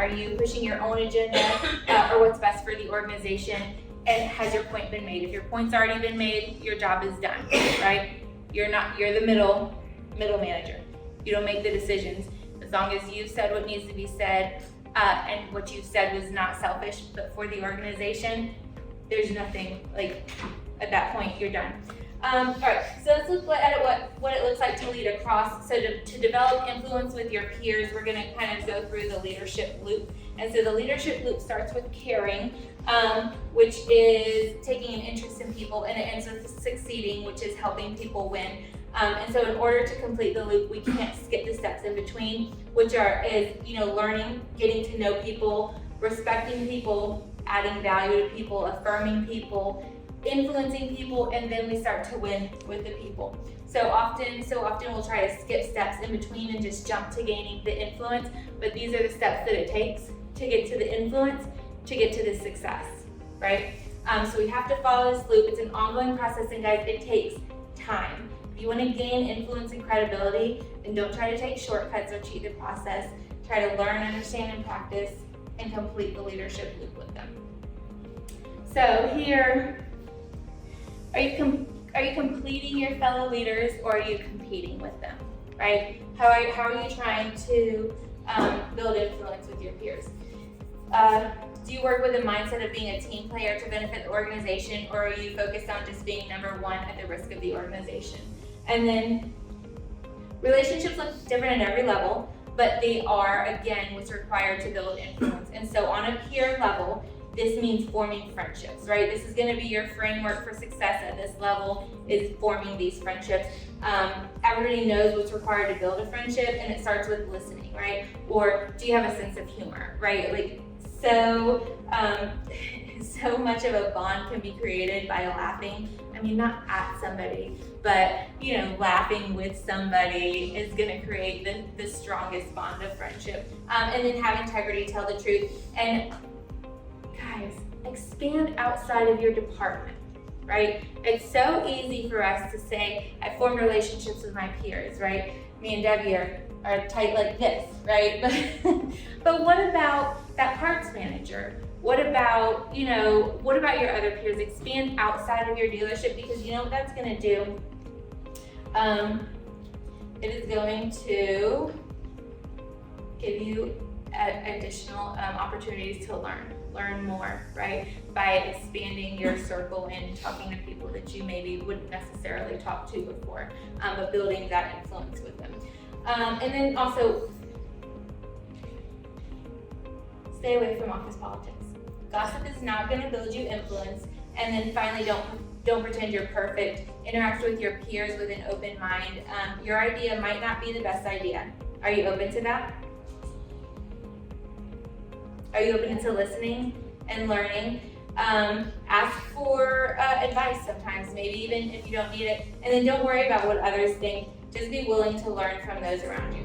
Are you pushing your own agenda or what's best for the organization? And has your point been made? If your point's already been made, your job is done, right? You're the middle manager. You don't make the decisions. As long as you've said what needs to be said, and what you said was not selfish, but for the organization, there's nothing, like, at that point, you're done. All right, so let's look at what it looks like to lead across. So to develop influence with your peers, we're gonna kind of go through the leadership loop. And so the leadership loop starts with caring, which is taking an interest in people, and it ends with succeeding, which is helping people win. And so in order to complete the loop, we can't skip the steps in between, which is learning, getting to know people, respecting people, adding value to people, affirming people, influencing people, and then we start to win with the people. So often we'll try to skip steps in between and just jump to gaining the influence, but these are the steps that it takes to get to the influence, to get to the success, right? So we have to follow this loop. It's an ongoing process, and guys, it takes time. If you want to gain influence and credibility, then don't try to take shortcuts or cheat the process. Try to learn, understand, and practice, and complete the leadership loop with them. So here, are you completing your fellow leaders, or are you competing with them, right? How are you trying to build influence with your peers? Do you work with a mindset of being a team player to benefit the organization, or are you focused on just being number one at the risk of the organization? And then relationships look different at every level, but they are, again, what's required to build influence. And so on a peer level, this means forming friendships, right? This is going to be your framework for success at this level, is forming these friendships. Everybody knows what's required to build a friendship, and it starts with listening, right? Or do you have a sense of humor, right? Like, so much of a bond can be created by laughing. I mean, not at somebody, but laughing with somebody is going to create the strongest bond of friendship. And then have integrity, tell the truth, and guys, expand outside of your department, right? It's so easy for us to say, I formed relationships with my peers, right? Me and Debbie are tight like this, right? But what about that parts manager? What about your other peers? Expand outside of your dealership, because you know what that's gonna do? It is going to give you additional opportunities to learn more, right? By expanding your circle and talking to people that you maybe wouldn't necessarily talk to before, but building that influence with them. And then also, stay away from office politics. Gossip is not going to build you influence. And then finally, don't pretend you're perfect. Interact with your peers with an open mind. Your idea might not be the best idea. Are you open to that? Are you open to listening and learning? Ask for advice sometimes, maybe even if you don't need it. And then don't worry about what others think. Just be willing to learn from those around you.